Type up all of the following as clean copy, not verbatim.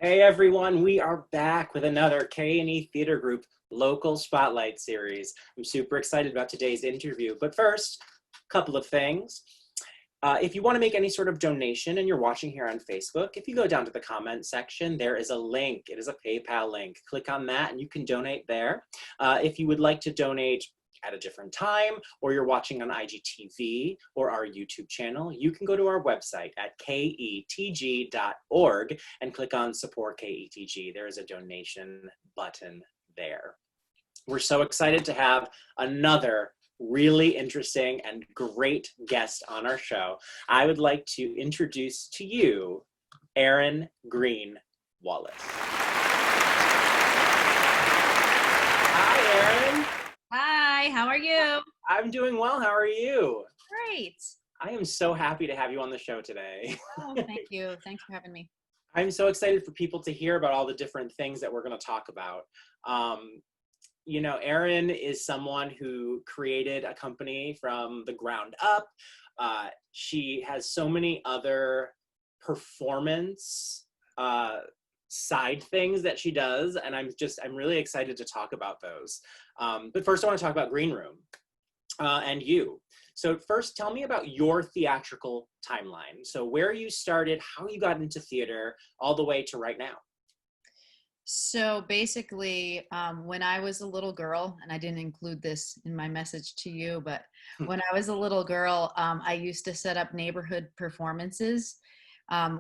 Hey everyone, we are back with another K&E Theater Group local spotlight series. I'm super excited about today's interview, but first, a couple of things. If you want to make any sort of donation and you're watching here on Facebook, if you go down to the comment section, there is a link. It is a PayPal link. Click on that and you can donate there. If you would like to donate at a different time, or you're watching on IGTV or our YouTube channel, you can go to our website at ketg.org and click on Support KETG. There is a donation button there. We're so excited to have another really interesting and great guest on our show. I would like to introduce to you Erin Greene Wallace. Hi, Erin. Hi, how are you? I'm doing well. How are you? Great. I am so happy to have you on the show today. Oh, thank you. Thanks for having me. I'm so excited for people to hear about all the different things that we're going to talk about. You know, Erin is someone who created a company from the ground up. She has so many other performance side things that she does, and I'm really excited to talk about those. But first I want to talk about Greenroom and you. So first, tell me about your theatrical timeline. So where you started, how you got into theater, all the way to right now. So basically, when I was a little girl, and I didn't include this in my message to you, but when I was a little girl, I used to set up neighborhood performances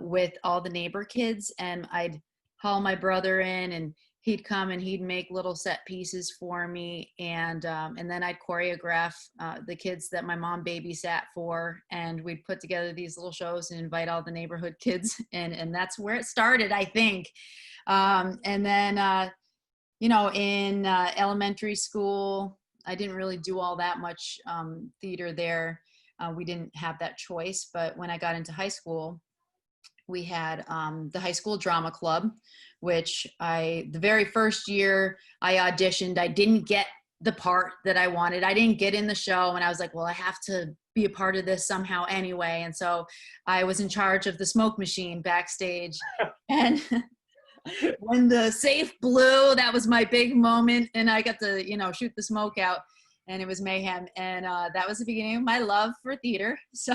with all the neighbor kids, and I'd haul my brother in, and he'd come and he'd make little set pieces for me, and then I'd choreograph the kids that my mom babysat for, and we'd put together these little shows and invite all the neighborhood kids, and that's where it started, I think. And then, you know, in elementary school, I didn't really do all that much theater there. We didn't have that choice, but when I got into high school, we had the high school drama club, which the very first year I auditioned, I didn't get the part that I wanted. I didn't get in the show, and I was like, well, I have to be a part of this somehow anyway. And so I was in charge of the smoke machine backstage. And when the safe blew, that was my big moment, and I got to, you know, shoot the smoke out, and it was mayhem. And that was the beginning of my love for theater. So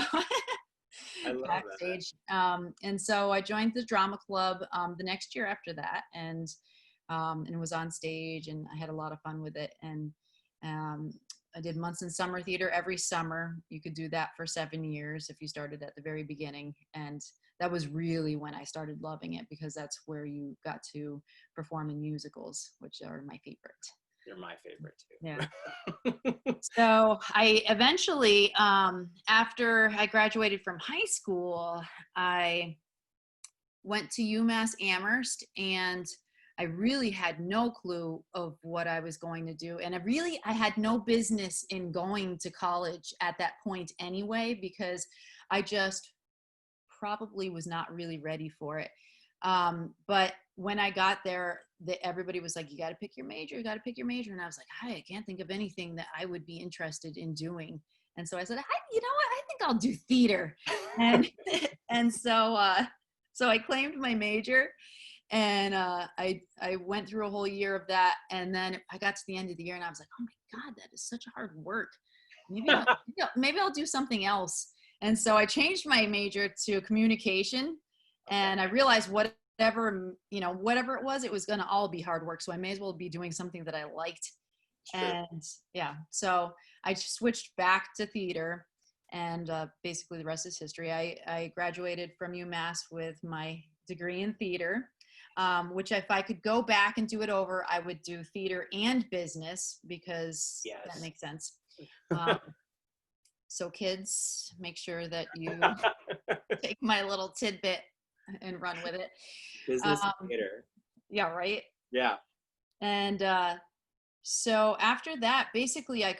I love backstage. And so I joined the drama club the next year after that, and was on stage, and I had a lot of fun with it. And I did months in summer theater every summer. You could do that for 7 years if you started at the very beginning. And that was really when I started loving it, because that's where you got to perform in musicals, which are my favorite. You're my favorite too. Yeah. So I eventually, after I graduated from high school, I went to UMass Amherst, and I really had no clue of what I was going to do. And I had no business in going to college at that point anyway, because I just probably was not really ready for it. But when I got there, everybody was like, you got to pick your major, you got to pick your major. And I was like, I can't think of anything that I would be interested in doing. And so I said, you know what, I think I'll do theater. And so I claimed my major, and I went through a whole year of that. And then I got to the end of the year, and I was like, oh my God, that is such hard work. Maybe I'll do something else. And so I changed my major to communication, and I realized whatever it was going to all be hard work. So I may as well be doing something that I liked. Sure. And yeah, so I switched back to theater, and basically the rest is history. I graduated from UMass with my degree in theater, which if I could go back and do it over, I would do theater and business, because yes, that makes sense. So kids, make sure that you take my little tidbit and run with it. Business theater. Yeah, right? Yeah. And so after that, basically I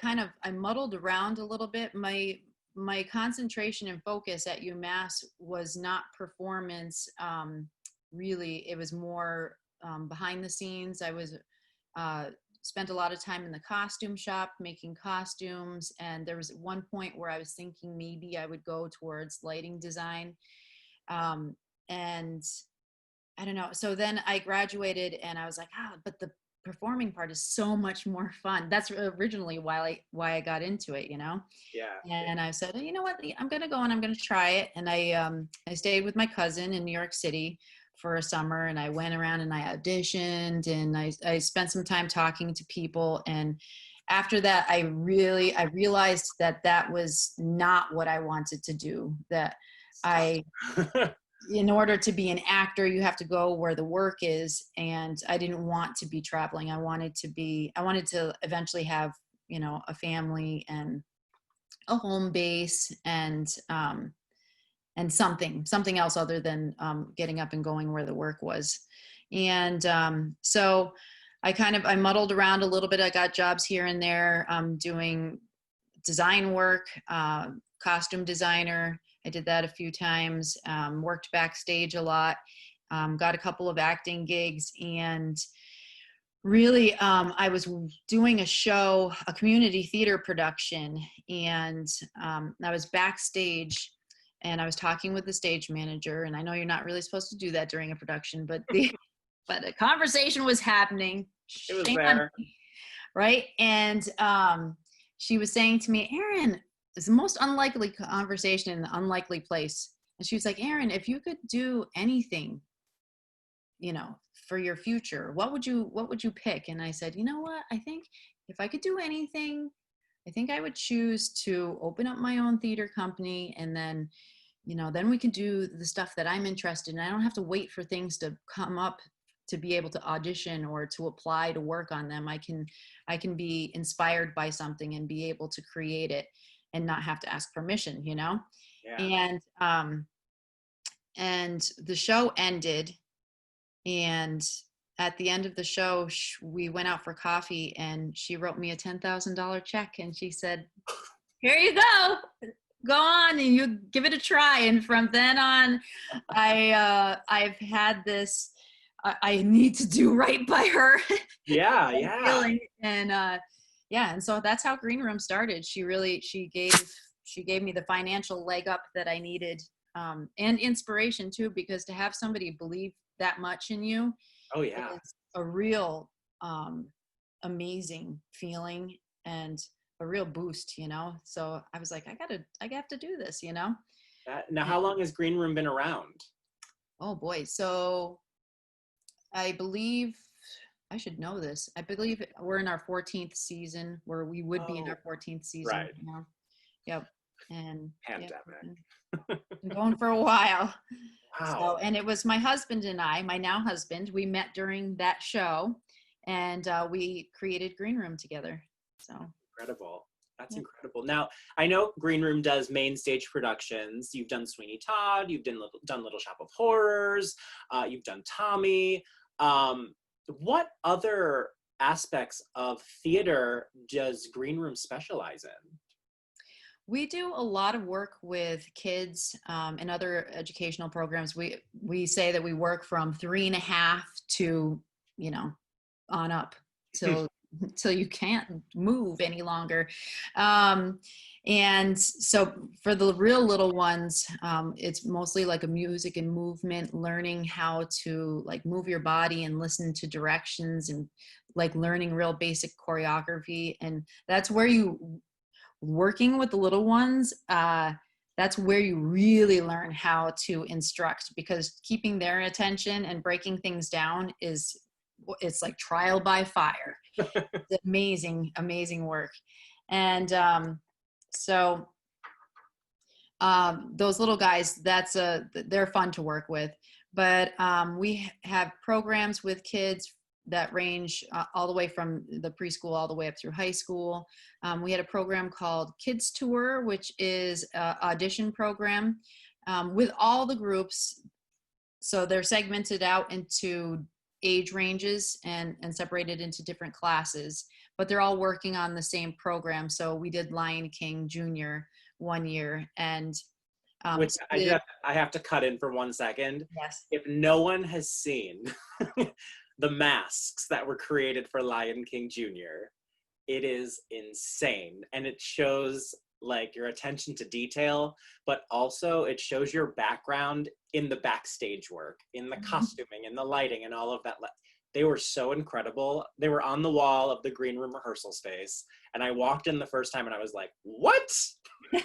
muddled around a little bit. My concentration and focus at UMass was not performance. Really, it was more behind the scenes. I was spent a lot of time in the costume shop making costumes, and there was one point where I was thinking maybe I would go towards lighting design. And I don't know. So then I graduated and I was like, but the performing part is so much more fun. That's originally why I got into it, you know? Yeah. And I said, you know what, I'm going to go and I'm going to try it. And I stayed with my cousin in New York City for a summer, and I went around and I auditioned, and I spent some time talking to people. And after that, I realized that that was not what I wanted to do, that I, in order to be an actor, you have to go where the work is. And I didn't want to be traveling. I wanted to eventually have, you know, a family and a home base, and something else other than getting up and going where the work was. And so I muddled around a little bit. I got jobs here and there, doing design work, costume designer. I did that a few times, worked backstage a lot, got a couple of acting gigs, and really I was doing a community theater production, and I was backstage and I was talking with the stage manager, and I know you're not really supposed to do that during a production, but a conversation was happening. It was there. Right? And she was saying to me, Erin, it's the most unlikely conversation in an unlikely place. And she was like, Erin, if you could do anything, you know, for your future, what would you pick? And I said, you know what? I think if I could do anything, I think I would choose to open up my own theater company, and then, you know, then we can do the stuff that I'm interested in. I don't have to wait for things to come up to be able to audition or to apply to work on them. I can be inspired by something and be able to create it and not have to ask permission, you know? Yeah. And the show ended, and at the end of the show, we went out for coffee, and she wrote me a $10,000 check, and she said, here you go on and you give it a try. And from then on, I've had this, I need to do right by her. Yeah. Yeah. Feeling. And yeah, and so that's how Greenroom started. She gave me the financial leg up that I needed, and inspiration too, because to have somebody believe that much in you, Oh yeah. is a real amazing feeling and a real boost, you know? So I was like, I have to do this, you know? Now, And, how long has Greenroom been around? oh boy. So I believe, I should know this. I believe we're in our 14th season, where we would be in our 14th season. Right. You know? Yep. And Pandemic. been going for a while. Wow. So, and it was my husband and I, my now husband, we met during that show, and we created Greenroom together. So Incredible. That's yeah. incredible. Now, I know Greenroom does Mainstage productions. You've done Sweeney Todd. You've done Little Shop of Horrors. You've done Tommy. What other aspects of theater does Greenroom specialize in? We do a lot of work with kids and other educational programs. We say that we work from 3.5 to, you know, on up till you can't move any longer. And so for the real little ones, it's mostly like a music and movement, learning how to like move your body and listen to directions, and like learning real basic choreography. And that's where working with the little ones, that's where you really learn how to instruct, because keeping their attention and breaking things down it's like trial by fire. It's amazing work. And so those little guys, they're fun to work with. But we have programs with kids that range all the way from the preschool all the way up through high school. We had a program called Kids Tour, which is an audition program with all the groups. So they're segmented out into age ranges and separated into different classes, but they're all working on the same program. So we did Lion King Junior one year, and which I have to cut in for 1 second. Yes. If no one has seen the masks that were created for Lion King Jr., it is insane. And it shows like your attention to detail, but also it shows your background in the backstage work, in the costuming, in the lighting, and all of that. They were so incredible. They were on the wall of the green room rehearsal space, and I walked in the first time and I was like, what? And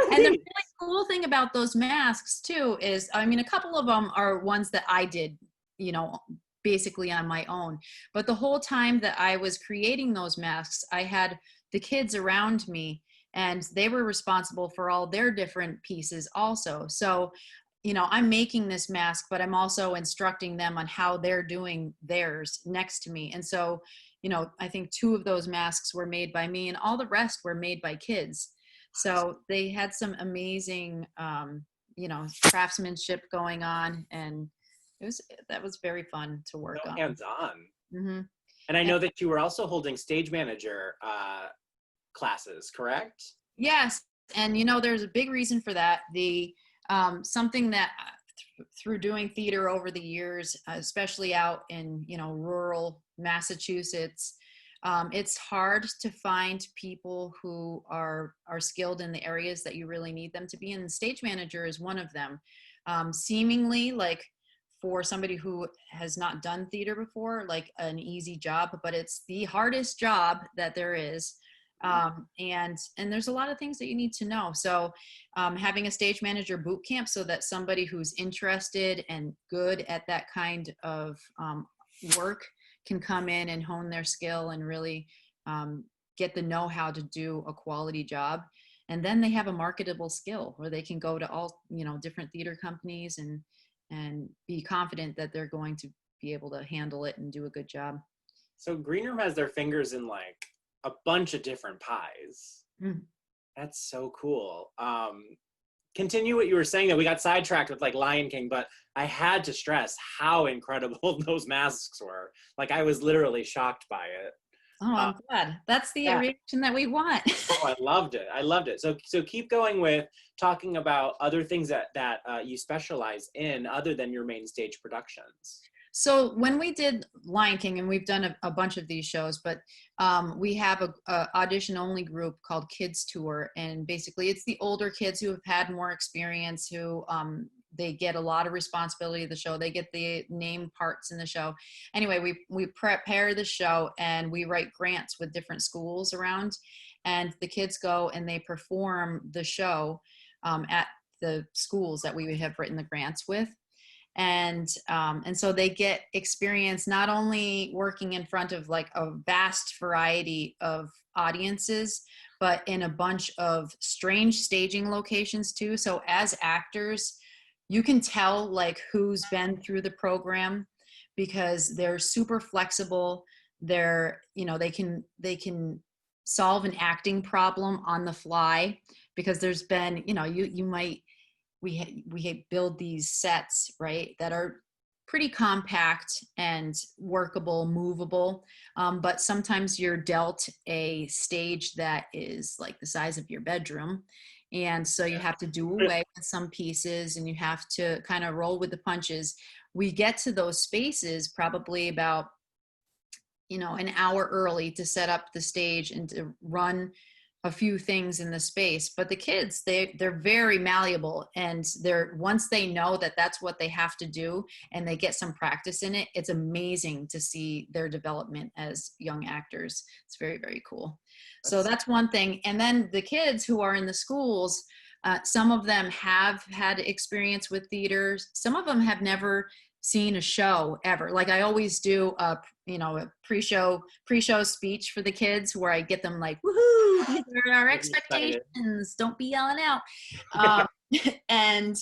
the really cool thing about those masks too is, I mean, a couple of them are ones that I did, you know, basically on my own. But the whole time that I was creating those masks, I had the kids around me and they were responsible for all their different pieces also. So, you know, I'm making this mask, but I'm also instructing them on how they're doing theirs next to me. And so, you know, I think 2 of those masks were made by me and all the rest were made by kids. So they had some amazing, you know, craftsmanship going on, and that was very fun to work on. Hands-on. Mm-hmm. And I know that you were also holding stage manager classes, correct? Yes, and you know, there's a big reason for that. The something that through doing theater over the years, especially out in, you know, rural Massachusetts, it's hard to find people who are skilled in the areas that you really need them to be, and stage manager is one of them. Seemingly, like, for somebody who has not done theater before, like an easy job, but it's the hardest job that there is. And there's a lot of things that you need to know. So having a stage manager boot camp so that somebody who's interested and good at that kind of work can come in and hone their skill and really get the know-how to do a quality job. And then they have a marketable skill where they can go to all, you know, different theater companies and be confident that they're going to be able to handle it and do a good job. So Greenroom has their fingers in like a bunch of different pies. That's so cool. Continue what you were saying, that we got sidetracked with like Lion King, but I had to stress how incredible those masks were. Like, I was literally shocked by it. Oh, I'm glad. That's the reaction that we want. Oh, I loved it. I loved it. So keep going with talking about other things that you specialize in other than your main stage productions. So when we did Lion King, and we've done a bunch of these shows, but we have a audition only group called Kids Tour, and basically it's the older kids who have had more experience, who they get a lot of responsibility of the show. They get the name parts in the show. Anyway, we prepare the show and we write grants with different schools around, and the kids go and they perform the show at the schools that we have written the grants with. And so they get experience not only working in front of like a vast variety of audiences, but in a bunch of strange staging locations too. So as actors, you can tell like who's been through the program because they're super flexible. They're, you know, they can solve an acting problem on the fly, because there's been, you know, we build these sets, right, that are pretty compact and workable, movable. But sometimes you're dealt a stage that is like the size of your bedroom. And so you have to do away with some pieces and you have to kind of roll with the punches. We get to those spaces probably about, you know, an hour early to set up the stage and to run a few things in the space. But the kids, they're very malleable, and once they know that that's what they have to do and they get some practice in it, it's amazing to see their development as young actors. It's very, very cool. So that's one thing. And then the kids who are in the schools, some of them have had experience with theater. Some of them have never seen a show ever. Like I always do a pre-show speech for the kids where I get them like, woohoo, these are our expectations, don't be yelling out. And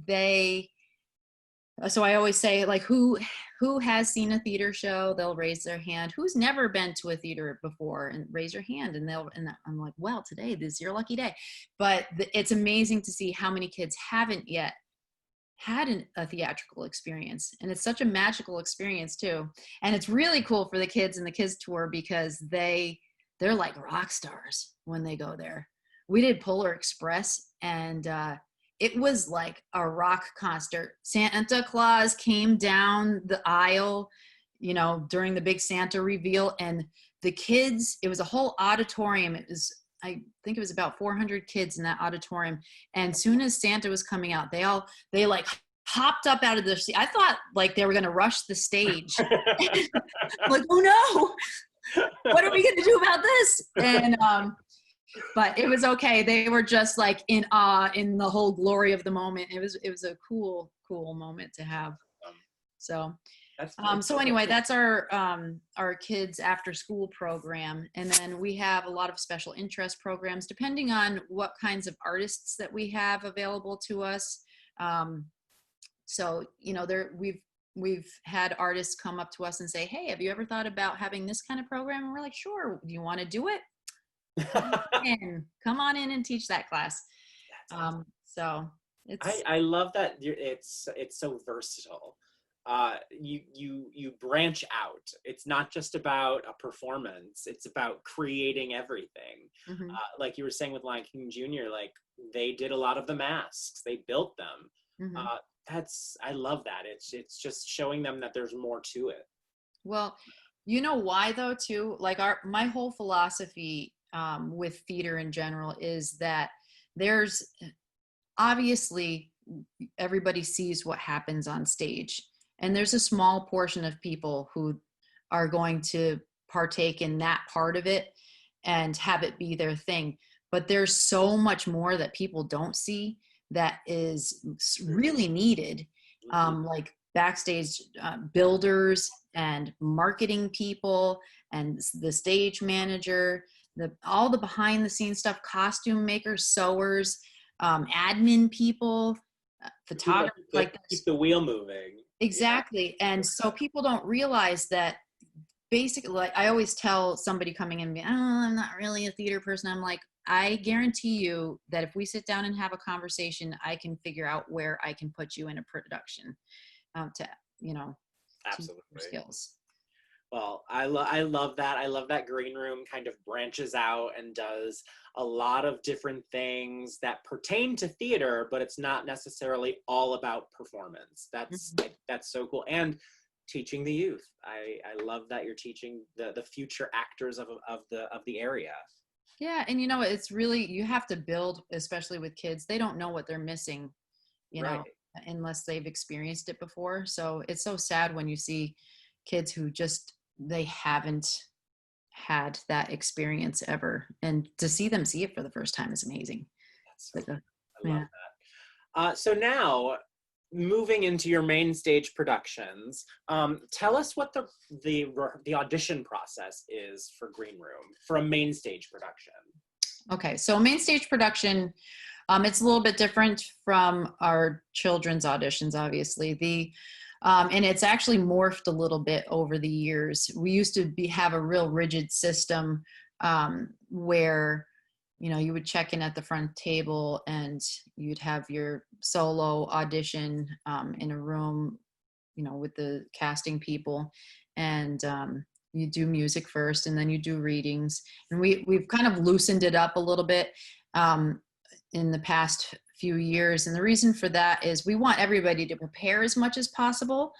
they, so I always say, like, who has seen a theater show? They'll raise their hand. Who's never been to a theater before? And raise your hand. And I'm like, well, today this is your lucky day. But it's amazing to see how many kids haven't yet had a theatrical experience, and it's such a magical experience too. And it's really cool for the kids in the kids tour because they're like rock stars when they go there. We did Polar Express, and it was like a rock concert. Santa Claus came down the aisle you know, during the big Santa reveal, and the kids, it was a whole auditorium. It was, I think it was about 400 kids in that auditorium. And soon as Santa was coming out, they like hopped up out of the seat. I thought like they were going to rush the stage. Like, oh no, what are we going to do about this? And, but it was okay. They were just like in awe in the whole glory of the moment. It was a cool moment to have. So, so anyway, that's our kids after school program. And then we have a lot of special interest programs, depending on what kinds of artists that we have available to us. So, you know, we've had artists come up to us and say, hey, have you ever thought about having this kind of program? And we're like, sure. Do you want to do it? Come on in and teach that class. So it's, I love that it's so versatile. You branch out. It's not just about a performance, it's about creating everything. Like you were saying with Lion King Jr., like they did a lot of the masks, they built them. I love that. It's just showing them that there's more to it. Well, you know why though too, like my whole philosophy with theater in general is that there's obviously everybody sees what happens on stage, and there's a small portion of people who are going to partake in that part of it and have it be their thing. But there's so much more that people don't see that is really needed, like backstage builders and marketing people and the stage manager, all the behind the scenes stuff, costume makers, sewers, admin people, photographers, like keep the wheel moving. Exactly. Yeah. And so people don't realize that basically, like I always tell somebody coming in, oh, I'm not really a theater person. I'm like, I guarantee you that if we sit down and have a conversation, I can figure out where I can put you in a production to, you know, absolutely skills. Well, I love that. I love that Green Room kind of branches out and does a lot of different things that pertain to theater, but it's not necessarily all about performance. That's so cool. And teaching the youth. I love that you're teaching the future actors of the area. Yeah, and you know, it's really, you have to build, especially with kids. They don't know what they're missing, you know, unless they've experienced it before. So it's so sad when you see kids who just, they haven't had that experience ever, and to see them see it for the first time is amazing. I love that. So now, moving into your main stage productions, tell us what the audition process is for Green Room for a main stage production. Okay, so main stage production, it's a little bit different from our children's auditions, obviously. And it's actually morphed a little bit over the years. We used to have a real rigid system where, you know, you would check in at the front table and you'd have your solo audition in a room, you know, with the casting people, and you do music first and then you do readings. And we've kind of loosened it up a little bit in the past few years. And the reason for that is we want everybody to prepare as much as possible.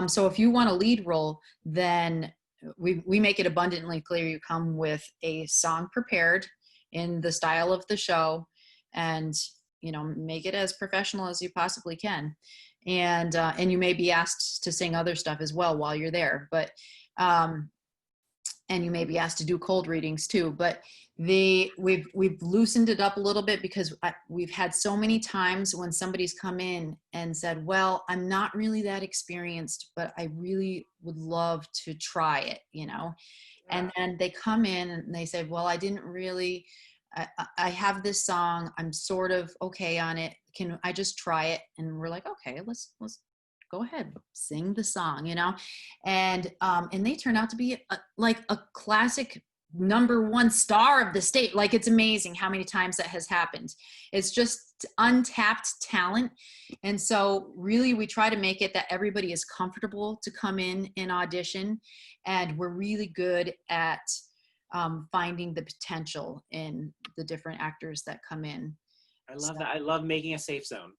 So if you want a lead role, then we make it abundantly clear you come with a song prepared in the style of the show, and, you know, make it as professional as you possibly can. And you may be asked to sing other stuff as well while you're there, but, and you may be asked to do cold readings too, but we've loosened it up a little bit because we've had so many times when somebody's come in and said, well, I'm not really that experienced, but I really would love to try it, you know? Yeah. And then they come in and they say, well, I didn't really, I have this song, I'm sort of okay on it. Can I just try it? And we're like, okay, let's go ahead, sing the song, you know? And they turn out to be like a classic #1 star of the state. Like, it's amazing how many times that has happened. It's just untapped talent. And so really we try to make it that everybody is comfortable to come in and audition. And we're really good at finding the potential in the different actors that come in. I love that. I love making a safe zone.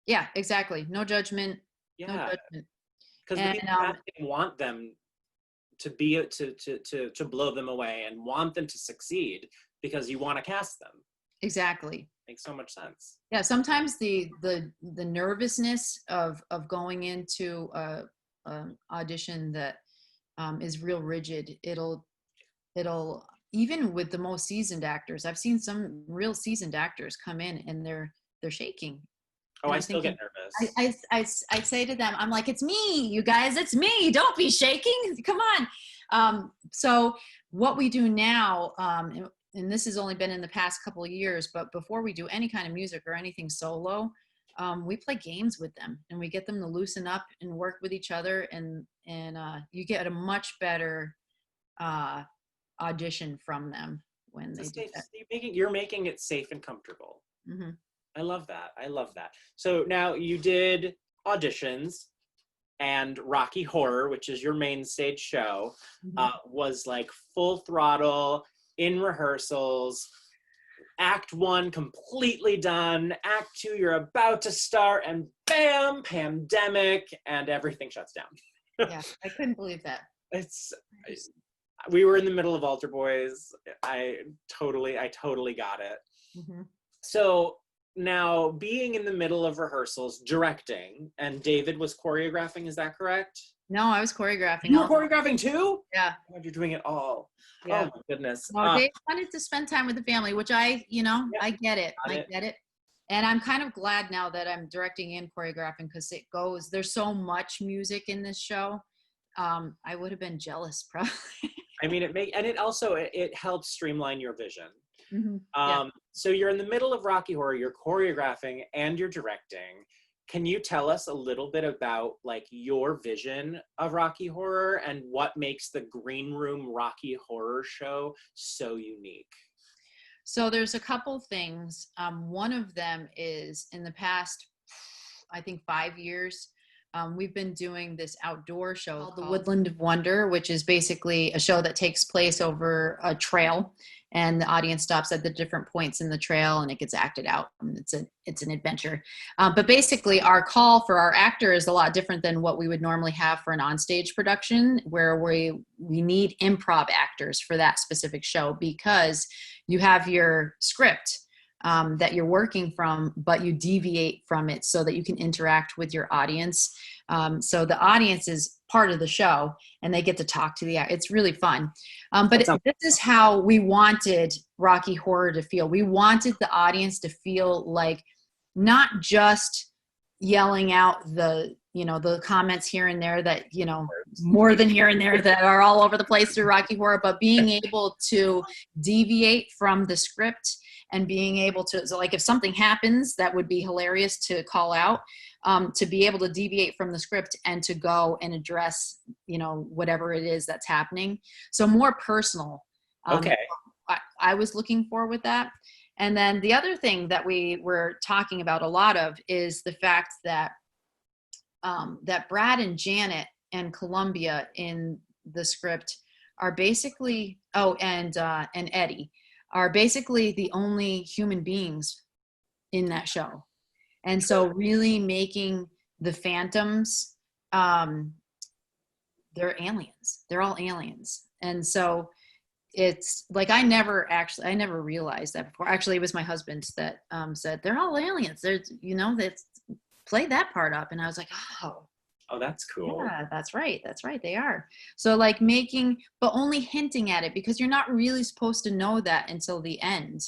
Yeah, exactly. No judgment. Yeah. Because the people want them to blow them away and want them to succeed because you want to cast them. Exactly. Makes so much sense. Yeah, sometimes the nervousness of going into a audition that is real rigid, it'll even with the most seasoned actors, I've seen some real seasoned actors come in and they're shaking. Oh, And I still get nervous. I say to them, I'm like, it's me, you guys, it's me. Don't be shaking. Come on. So what we do now, and this has only been in the past couple of years, but before we do any kind of music or anything solo, we play games with them and we get them to loosen up and work with each other, and you get a much better audition from them when they do that. You're making it safe and comfortable. Mm-hmm. I love that. I love that. So now you did auditions, and Rocky Horror, which is your main stage show, was like full throttle in rehearsals. Act 1 completely done. Act 2 you're about to start, and bam, pandemic, and everything shuts down. Yeah, I couldn't believe that. We were in the middle of Altar Boys. I totally got it. Mm-hmm. So now, being in the middle of rehearsals, directing, and David was choreographing, is that correct? No, I was choreographing. You were choreographing too? Yeah. God, you're doing it all. Yeah. Oh my goodness. No, Dave wanted to spend time with the family, which I get it. I get it. And I'm kind of glad now that I'm directing and choreographing, because there's so much music in this show. I would have been jealous probably. I mean, it helps streamline your vision. Mm-hmm. So you're in the middle of Rocky Horror, you're choreographing and you're directing. Can you tell us a little bit about like your vision of Rocky Horror and what makes the Greenroom Rocky Horror show so unique? So there's a couple things. One of them is, in the past, I think 5 years, we've been doing this outdoor show called The Woodland of Wonder, which is basically a show that takes place over a trail, and the audience stops at the different points in the trail and it gets acted out. And it's an adventure. But basically our call for our actor is a lot different than what we would normally have for an onstage production, where we need improv actors for that specific show, because you have your script that you're working from, but you deviate from it so that you can interact with your audience. So the audience is part of the show and they get to talk to the actor. It's really fun. But this is how we wanted Rocky Horror to feel. We wanted the audience to feel like not just yelling out the comments here and there that, more than here and there that are all over the place through Rocky Horror, but being able to deviate from the script and being able to, so like if something happens that would be hilarious to call out, to be able to deviate from the script and to go and address, whatever it is that's happening. So more personal. Okay. I was looking for with that. And then the other thing that we were talking about a lot of is the fact that that Brad and Janet and Columbia in the script are basically, and Eddie are basically the only human beings in that show. And so really making the phantoms, they're aliens. They're all aliens. And so it's like, I never realized that before. Actually, it was my husband that said, they're all aliens. There's, that's play that part up. And I was like, oh, that's cool. Yeah, that's right. They are. So like but only hinting at it, because you're not really supposed to know that until the end,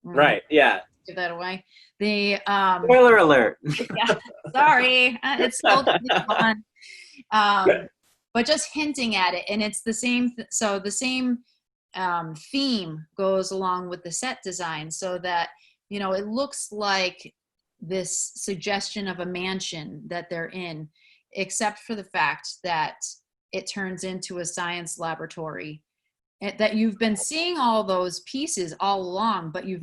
Right. Yeah. Give that away. The spoiler alert. Yeah, sorry. It's so fun. But just hinting at it, and it's the same. So the same theme goes along with the set design, so that it looks like this suggestion of a mansion that they're in, except for the fact that it turns into a science laboratory, that you've been seeing all those pieces all along, but you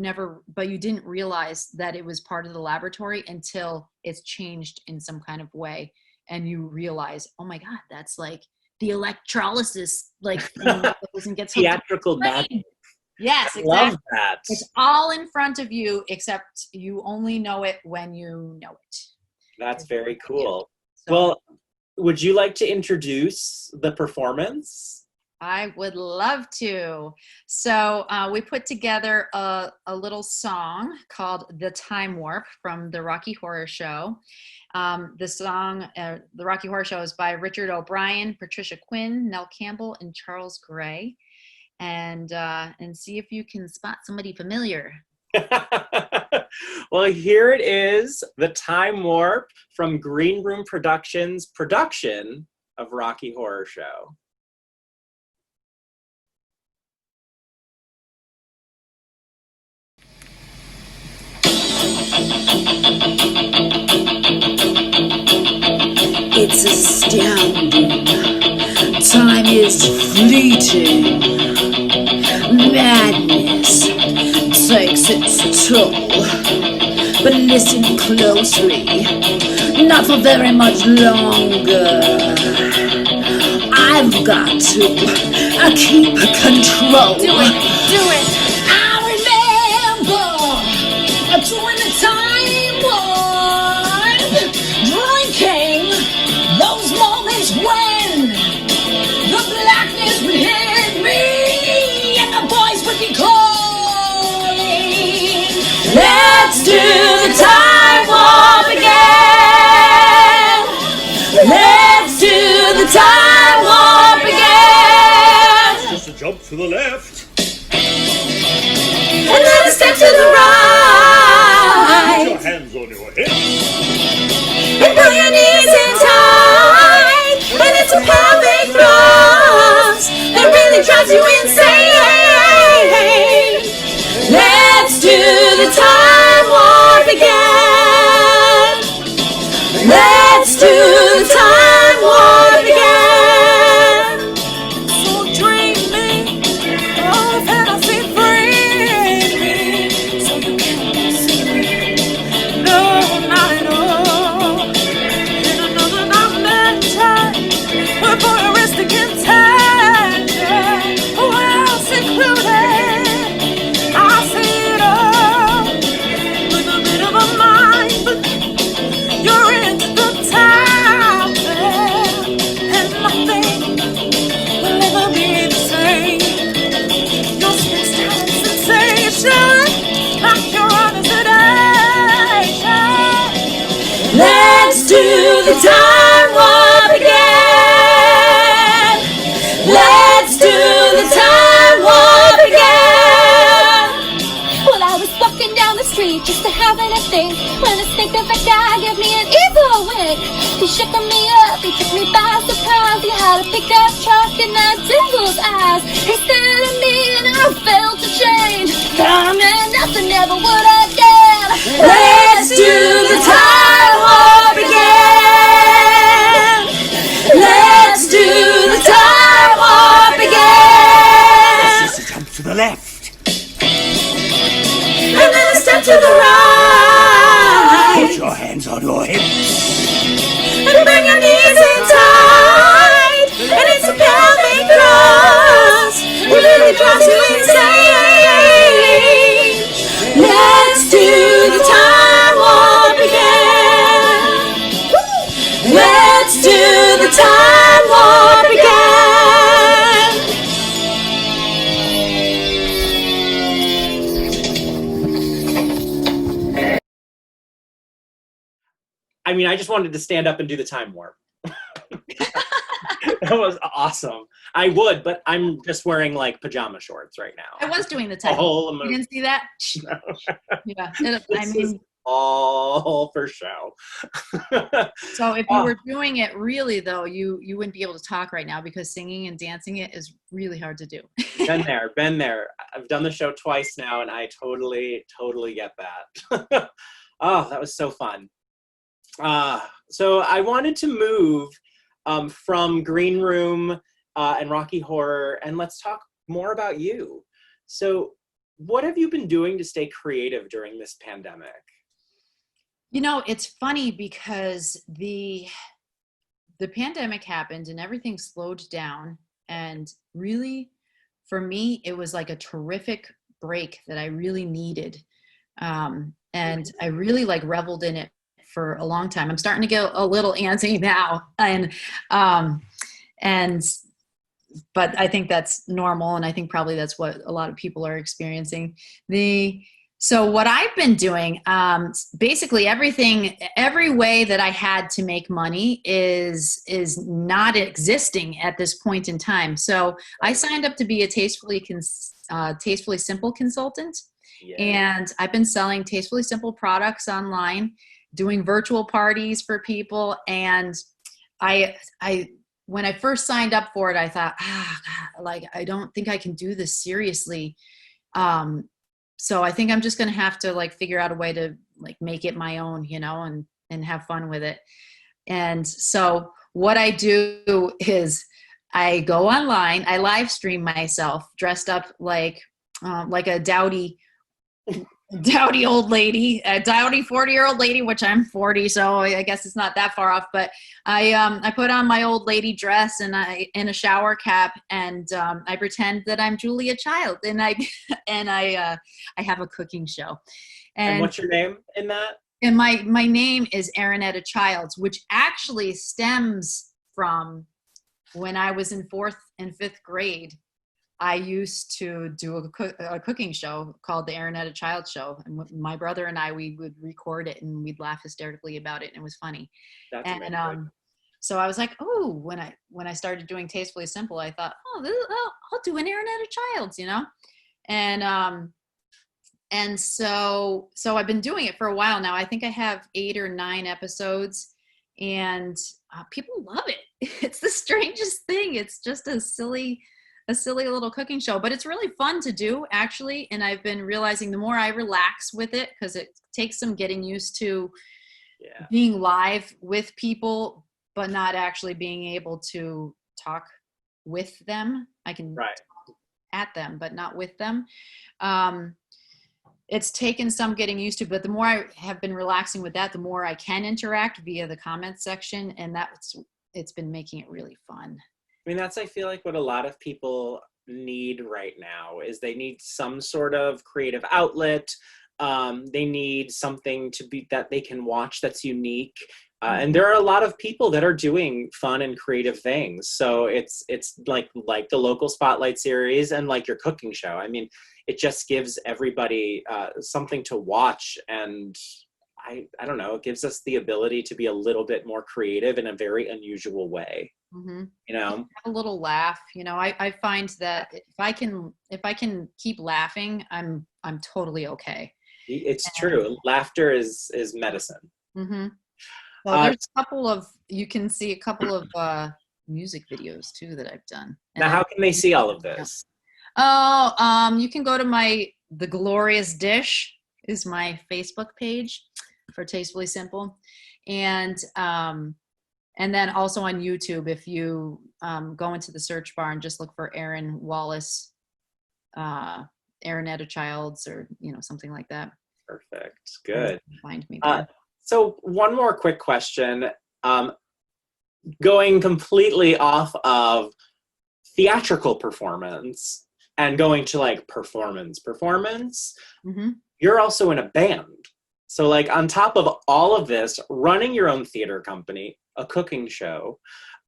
didn't realize that it was part of the laboratory until it's changed in some kind of way. And you realize, oh my God, that's like the electrolysis, like thing that goes and gets theatrical magic. Yes, exactly. I love that. It's all in front of you, except you only know it when you know it. That's very cool. So, well, would you like to introduce the performance? I would love to. So we put together a little song called The Time Warp from the Rocky Horror Show. The song, The Rocky Horror Show, is by Richard O'Brien, Patricia Quinn, Nell Campbell, and Charles Gray. And see if you can spot somebody familiar. Well, here it is, The Time Warp from Greenroom Productions' production of Rocky Horror Show. It's astounding. Time is fleeting. Madness takes its toll. But listen closely, not for very much longer. I've got to keep control. Do it. I remember during the time warp, drinking those moments when the blackness would hit me and the voice would be calling. Let's do the time warp again. Let's do the time warp again. Just a jump to the left. And then a step to the right. Put your hands on your hips. And pull your knees in tight. And it's a pelvic thrust that really drives you insane. Let's do the time warp again. Let's do the time warp again. So dreaming of fantasy free. So you can't see me. No, not at all. In another dimension, we're voyeuristic intention. Well secluded, I see it all with a bit of a mind, but you're into the time and nothing will ever be the same. Your space-time sensation, like your own sedation. Let's do the time warp again. Let's do the time warp again. Well, I was walking down the street just to having a think when a snake of a guy gave me an evil wink. He shook me up, he took me by surprise. He had a pickup truck and that devil's eyes. He stared at me and I felt a change. Coming, nothing ever would again. Let's do the time warp again. Let's do the time warp again. Just a jump to the left. And then a step to the right. Put your hands on your hips. And bring your knees in tight. And it's a pelvic thrust. It really drives you insane. Let's do the time warp again. Let's do the time warp again. I mean, I just wanted to stand up and do the time warp. That was awesome. I would, but I'm just wearing like pajama shorts right now. I was doing the time. Oh, You didn't see that? no. Yeah. This is all for show. So if you were doing it really though, you wouldn't be able to talk right now because singing and dancing it is really hard to do. Been there. I've done the show twice now, and I totally get that. Oh, that was so fun. So I wanted to move from Green Room and Rocky Horror, and let's talk more about you. So what have you been doing to stay creative during this pandemic? You know, it's funny because the pandemic happened and everything slowed down, and really for me it was like a terrific break that I really needed, and I really like reveled in it for a long time. I'm starting to get a little antsy now, but I think that's normal, and I think probably that's what a lot of people are experiencing. So what I've been doing, basically every way that I had to make money is not existing at this point in time. So I signed up to be a Tastefully Simple consultant, and I've been selling Tastefully Simple products online, doing virtual parties for people, and when I first signed up for it, I thought, God, I don't think I can do this seriously. So I think I'm just going to have to figure out a way to make it my own, and have fun with it. And so what I do is I go online, I live stream myself dressed up like a dowdy old lady, a dowdy 40-year-old lady, which I'm 40, so I guess it's not that far off. But I put on my old lady dress and in a shower cap, and I pretend that I'm Julia Child, and I have a cooking show. And what's your name in that? And my name is Erin Childs, which actually stems from when I was in 4th and 5th grade. I used to do a cooking show called the Erin Child Show. And my brother and we would record it, and we'd laugh hysterically about it. And it was funny. That's and amazing. So I was like, oh, when I started doing Tastefully Simple, I thought, I'll do an Erin Childs, And so I've been doing it for a while now. I think I have 8 or 9 episodes, and people love it. It's the strangest thing. It's just a silly little cooking show, but it's really fun to do, actually. And I've been realizing the more I relax with it, because it takes some getting used to being live with people, but not actually being able to talk with them. I can talk at them, but not with them. It's taken some getting used to, but the more I have been relaxing with that, the more I can interact via the comment section. And it's been making it really fun. I mean, I feel like what a lot of people need right now is they need some sort of creative outlet. They need something that they can watch that's unique. And there are a lot of people that are doing fun and creative things. So it's like the local spotlight series and like your cooking show. I mean, it just gives everybody something to watch. And I don't know, it gives us the ability to be a little bit more creative in a very unusual way. Mm-hmm. Have a little laugh. I find that if I can keep laughing, I'm totally okay. It's true. Laughter is medicine. Mm-hmm. Well, there's you can see a couple of music videos too that I've done. Now, how can they see all of this? You can go to The Glorious Dish is my Facebook page for Tastefully Simple. And then also on YouTube, if you go into the search bar and just look for Erin Wallace, Erin Childs, or something like that. Perfect. Good. Find me there. So one more quick question. Going completely off of theatrical performance and going to performance, mm-hmm. You're also in a band. So on top of all of this, running your own theater company, a cooking show,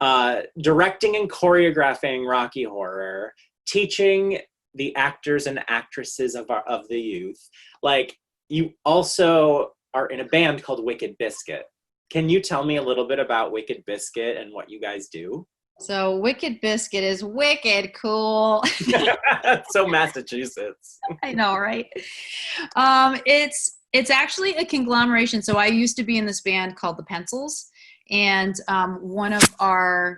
directing and choreographing Rocky Horror, teaching the actors and actresses of the youth, you also are in a band called Wicked Biscuit. Can you tell me a little bit about Wicked Biscuit and what you guys do? So Wicked Biscuit is wicked cool. So Massachusetts. I know, right? It's actually a conglomeration. So I used to be in this band called the Pencils, and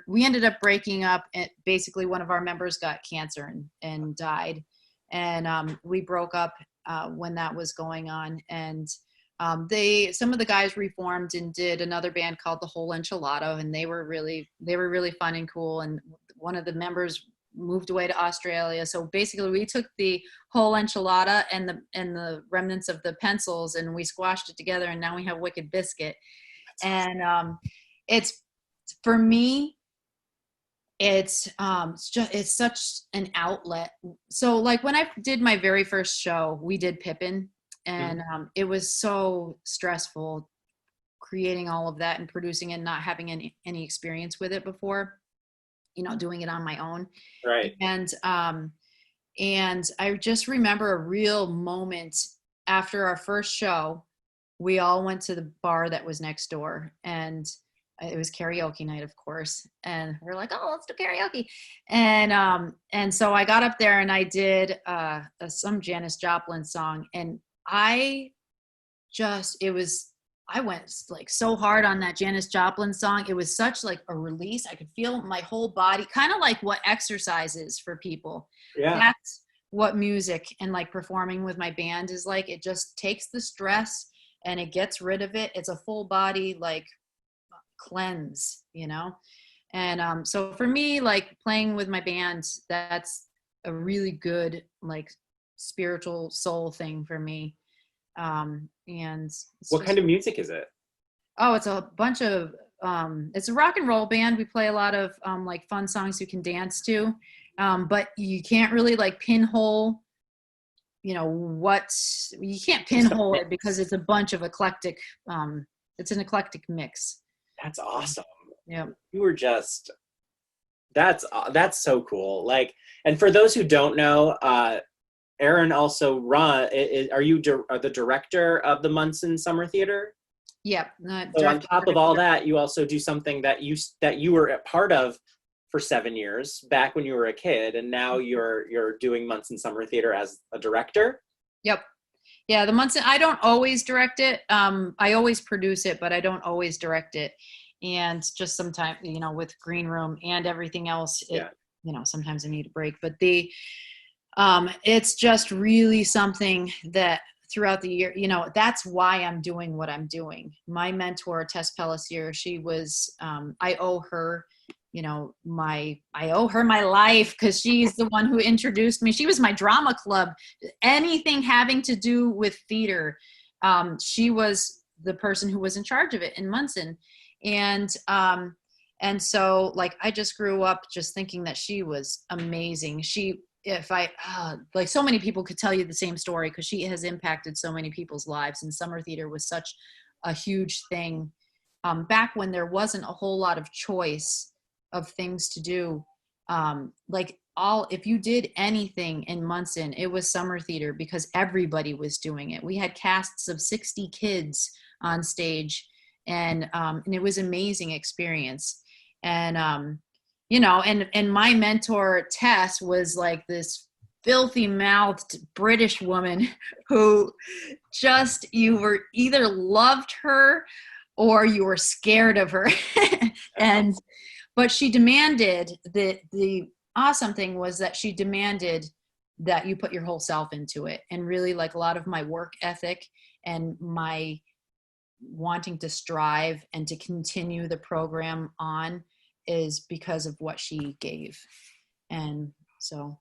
we ended up breaking up. Basically, one of our members got cancer and died, and we broke up when that was going on. And some of the guys reformed and did another band called the Whole Enchilada, and they were really fun and cool. And one of the members moved away to Australia. So basically we took the Whole Enchilada and the remnants of the Pencils, and we squashed it together, and now we have Wicked Biscuit. And it's, for me, it's such an outlet. So when I did my very first show, we did Pippin, and it was so stressful creating all of that and producing and not having any experience with it before, you know, doing it on my own. Right. And I just remember a real moment after our first show. We all went to the bar that was next door, and it was karaoke night, of course. And we're like, oh, let's do karaoke. And so I got up there and I did some Janis Joplin song. And I went like so hard on that Janis Joplin song. It was such like a release. I could feel my whole body, kind of like what exercise is for people. Yeah. That's what music and like performing with my band is like. It just takes the stress and it gets rid of it. It's a full body like cleanse, you know? And so for me, like playing with my band, that's a really good like spiritual soul thing for me. And what kind of music is it? Oh, it's a bunch of it's a rock and roll band. We play a lot of like fun songs you can dance to, but you can't really like pinhole, you know, you can't pinhole it because it's a bunch of eclectic, it's an eclectic mix. That's awesome. Yeah. You were just, that's so cool. Like, and for those who don't know, Erin also are you the director of the Munson Summer Theater? Yep. So on top of all that, you also do something that you were a part of for 7 years back when you were a kid, and now you're doing Munson Summer Theater as a director. Yep. Yeah, the Munson. I don't always direct it. I always produce it, but I don't always direct it. And just sometimes, you know, with Greenroom and everything else, you know, sometimes I need a break. But it's just really something that throughout the year, you know, that's why I'm doing what I'm doing. My mentor, Tess Pelletier, she was, I owe her, you know, I owe her my life because she's the one who introduced me. She was my drama club, anything having to do with theater. She was the person who was in charge of it in Munson. And so like, I just grew up just thinking that she was amazing. Like so many people could tell you the same story because she has impacted so many people's lives, and summer theater was such a huge thing back when there wasn't a whole lot of choice of things to do. If you did anything in Munson, it was summer theater because everybody was doing it. We had casts of 60 kids on stage, and it was an amazing experience. And you know, and my mentor, Tess, was like this filthy mouthed British woman who just, you were either loved her or you were scared of her. But she demanded the awesome thing was that she demanded that you put your whole self into it. And really like a lot of my work ethic and my wanting to strive and to continue the program on is because of what she gave. And so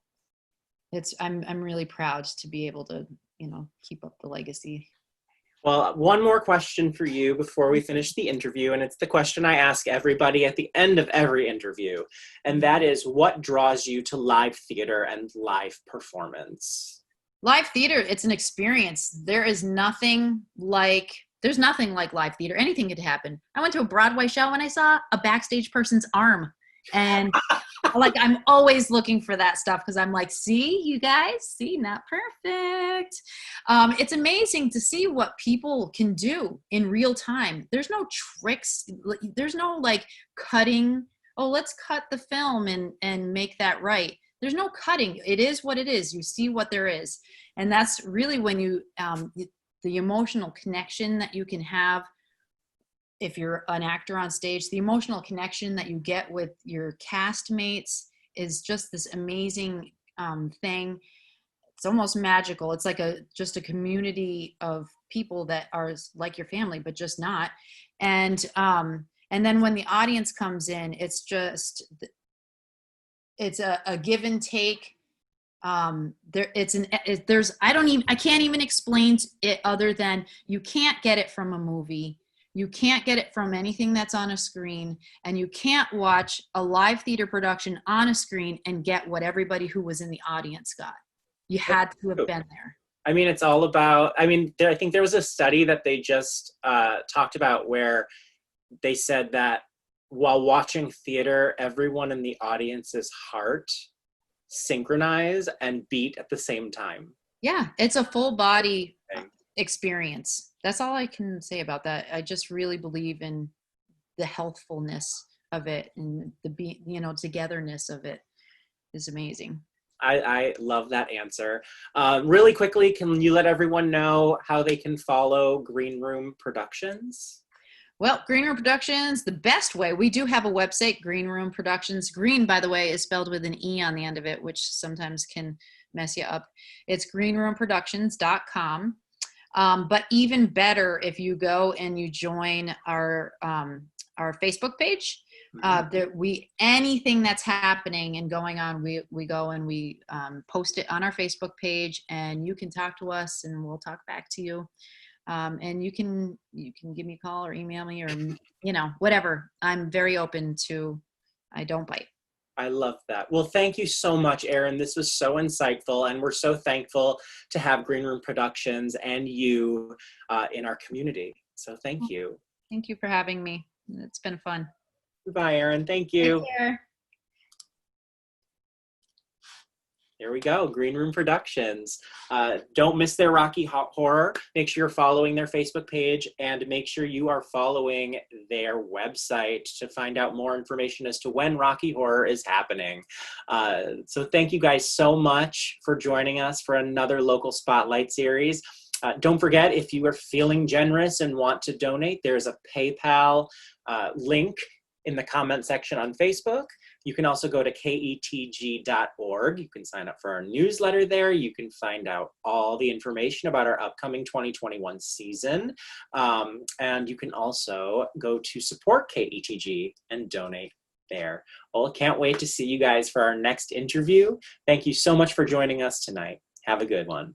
I'm really proud to be able to, you know, keep up the legacy. Well, one more question for you before we finish the interview, and it's the question I ask everybody at the end of every interview, and that is, what draws you to live theater and live performance? Live theater, it's an experience. There's nothing like live theater. Anything could happen. I went to a Broadway show and I saw a backstage person's arm. And like, I'm always looking for that stuff because I'm like, see, you guys, see, not perfect. It's amazing to see what people can do in real time. There's no tricks. There's no like cutting. Oh, let's cut the film and make that right. There's no cutting. It is what it is. You see what there is. And that's really when the emotional connection that you can have if you're an actor on stage, the emotional connection that you get with your castmates is just this amazing thing. It's almost magical. It's like just a community of people that are like your family, but just not. And then when the audience comes in, it's a give and take. I can't even explain it other than you can't get it from a movie. You can't get it from anything that's on a screen, and you can't watch a live theater production on a screen and get what everybody who was in the audience got. You had to have been there. I mean, it's all about, I mean, I think there was a study that they just talked about where they said that while watching theater, everyone in the audience's heart synchronize and beat at the same time. Yeah, it's a full body experience. That's all I can say about that. I just really believe in the healthfulness of it, and the togetherness of it is amazing. I love that answer. Really quickly, can you let everyone know how they can follow Greenroom Productions? Well, Greenroom Productions, the best way, we do have a website, Greenroom Productions. Green, by the way, is spelled with an E on the end of it, which sometimes can mess you up. It's greenroomproductions.com. But even better if you go and you join our Facebook page. Anything that's happening and going on, we go and we post it on our Facebook page, and you can talk to us and we'll talk back to you. And you can give me a call or email me, or whatever. I'm very open to. I don't bite. I love that. Well, thank you so much, Erin. This was so insightful, and we're so thankful to have Greenroom Productions and you in our community. So thank you. Thank you for having me. It's been fun. Goodbye, Erin. Thank you. Take care. There we go, Greenroom Productions. Don't miss their Rocky Horror. Make sure you're following their Facebook page, and make sure you are following their website to find out more information as to when Rocky Horror is happening. So thank you guys so much for joining us for another Local Spotlight series. Don't forget, if you are feeling generous and want to donate, there's a PayPal link in the comment section on Facebook. You can also go to ketg.org. You can sign up for our newsletter there. You can find out all the information about our upcoming 2021 season. And you can also go to support KETG and donate there. Well, I can't wait to see you guys for our next interview. Thank you so much for joining us tonight. Have a good one.